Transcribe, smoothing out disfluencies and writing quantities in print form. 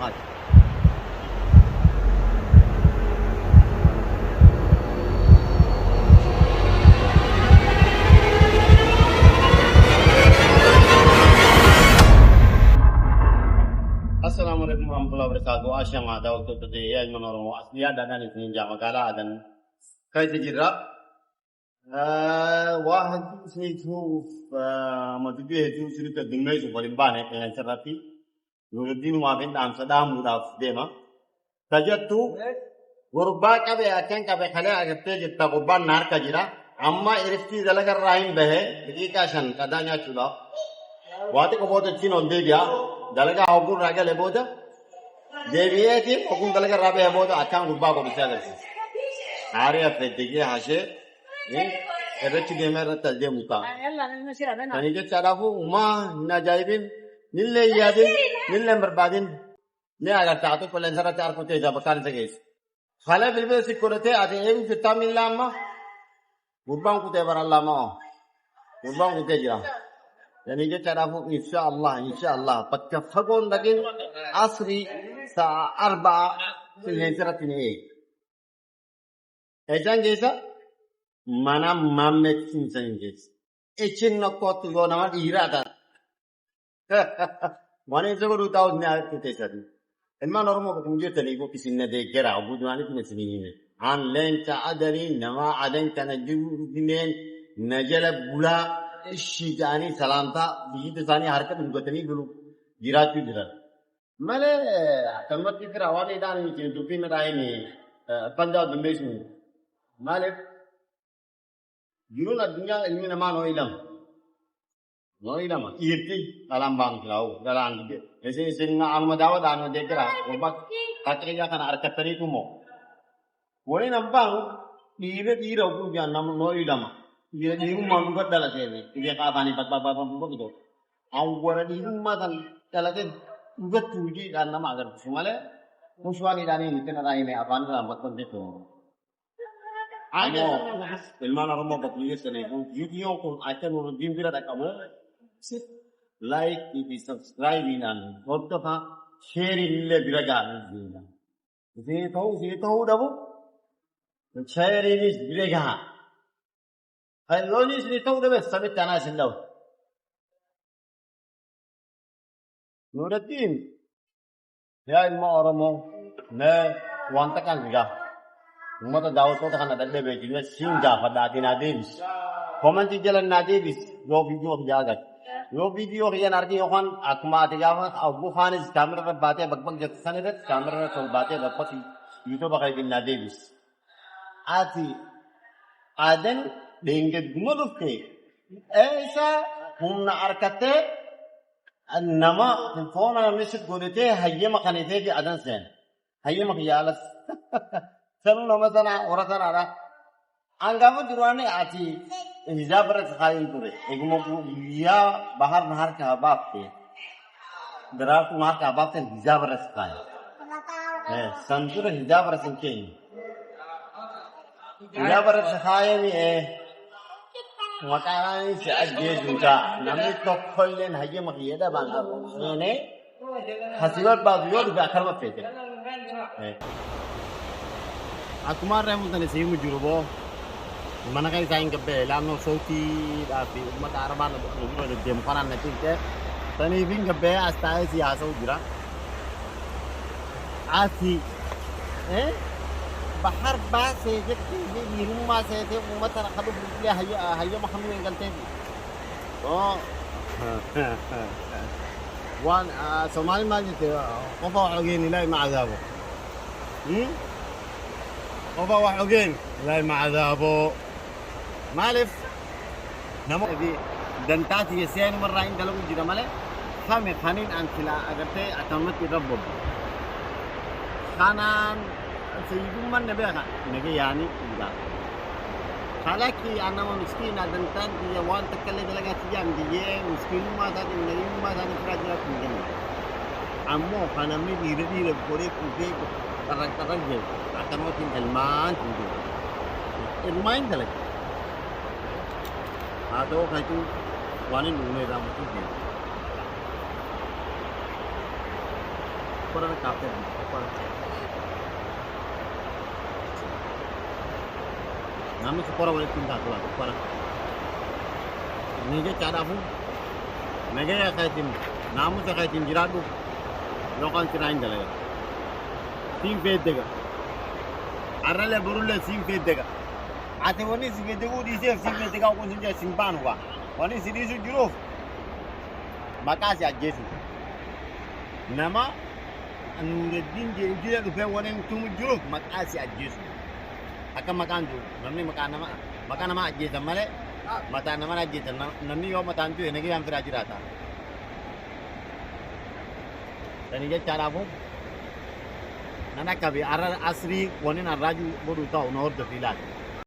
طيب. Assalamualaikum warahmatullahi wabarakatuh. Asyam ada waktu tadi ya menurut asli ada dan ini jam kala dan kayak sejarah. واحد سنيته ما تبيه جو سنيت الدنيا يشوف الإنبان يعني شرطي نقدين ما بين دام صدام مداف ديما تجتو غربا كبه أكين كبه خلاه أكتر جت غربان نار كجرا أما إرفتي زلك الرحيم به بيجي عشان كدانيا شولا واتي كبوت الچين عندي بيا زلك أقول راجع لبودا جيبيه كي أقول زلك الرابع لبودا أكان غربا كبيسة عاري أفتيجي هاشة errechi deemerra taldeemuta ani jecha dhaafu umaa hin ajaa'ibin nillee yaadin nillee barbaadin ni agartaa tokko leensarratti harkutee ija bakkaan isa geesse haala bilbila si godhatee ati eegu fittaa miillaa amma gurbaan kutee barallaamaa gurbaan kutee jira ani jecha dhaafu insha Allah bakka fagoon dhaqin asrii sa'a arbaa leensarratti ni eegu ejaan geessa mana mamet sinsanges. Echin nakot go nama irada. Mana itu guru tahu ni aku tersari. Elman orang mau kunjung tadi go kisinnya dekera. Abu Dhabi tu nasi ni. An lain caadari nama adan kana judulnya najala bula shijani salam ta. Begitu sani harkat juga tadi dulu jirat tu jirat. Malah kamat kita awal ni dah ni cina tupi merah ni. Punjab Bombay ni. Malah Jurul dunia ilmu nama no ilam irti dalam bang kau dalam gitu. Jadi sehingga almadawa dan dekera obat kategori akan arkat teri tu mo. Boleh nampak ira pun jangan nama no ilam. Ira iru malu kat dalam sini. Dia kata ni bat begitu. Awal di rumah dan dalam sini ugat tuji dan nama agar semula musuhan ini ni kena rai ni apa ni dalam bat itu. Ano, ilman orang mau berkuliah seni, video pun akan menunjukkan kita kamu, like, ini subscribe ini, waktu apa, share ini lebih raga ini. Saya tahu dah bu, share ini lebih raga. Kalau ni saya tahu dah, sampai tanah sendau. Nurutin, ya ilmu orang mau, ne wantakan juga. Umata daw to kan ada lebe jinga sinja pada atina Davis. Komenti jalan na Davis yo video jagat. Yo video riyan arti yohan akma tigawa Abu Khanis kamera bate bagbag jatsan ret kamera to bate gapati YouTube bakay din na Davis. Ati aden denge gumulufke. Esa humna arkate annama phone na message godete hayyama khanite ki adan sen. Hayyama khiyalas Selalu nama sana orang sana ada. Anggapan juruannya aci hijab bersekali itu deh. Ego mau dia bahar nahar kabab deh. Berak nahar kabab deh hijab bersekali. Santur hijab bersekali. Hijab bersekali ni makanan ini seaje juga. Namanya tokhollen haji makia dah bang. Ini hasilat bagian juga akan berpecah. Aku marah mungkin sih mujurbo. Mana kali saya ingin kebel, lalu sauti tapi umat Araban ada jam kanan nanti ke. Tani ingin kebel asal si asal jira. Asi, bahar bahasa je di rumah saya tu umat orang kalau beli haya macam ni kan tadi. Oh, wan Somali macam tu. Apa lagi nilai macam Oba waxogeyn ilaahay ma cadaabo maalif namo di dantaati yeseen marra inta lagu jira male khame khanin aan kila agarte atamati rabbob khanan sayyidum man nabiga nagi yani ida khalaki ana miskina dantan dia wan takalle dalaga tijam diye miskin ma ta nagi ma ta frajla kunjan ammo khanami dire kore kude tarang je akan makin elman tinggi. Lumayan dah lagi. Atau kaitu wanin lumayan ramai tu. Koran kapten. Koran. Namni koran wali tinta tu lah. Koran. Ni je cara pun. Mega ya kaitin. Namu se kaitin jiradu. Lokan sirain dalega. Team faith dega. Arale burulle team faith dega. Ate wani si faith dega di se team faith dega ko sinja simpan wa. Wani sidi su juruf. Makasi ajesu. Nama Nuruddin je injira du fe wani tumu juruf makasi ajesu. Akan makan tu. Namni makan nama ajesu male. Mata nama ajesu. Namni yo matan tu enegi yang firajirata. Dan ini cara pun, nana kabi arah asri, wani naraju bodu tahu nor terfilat.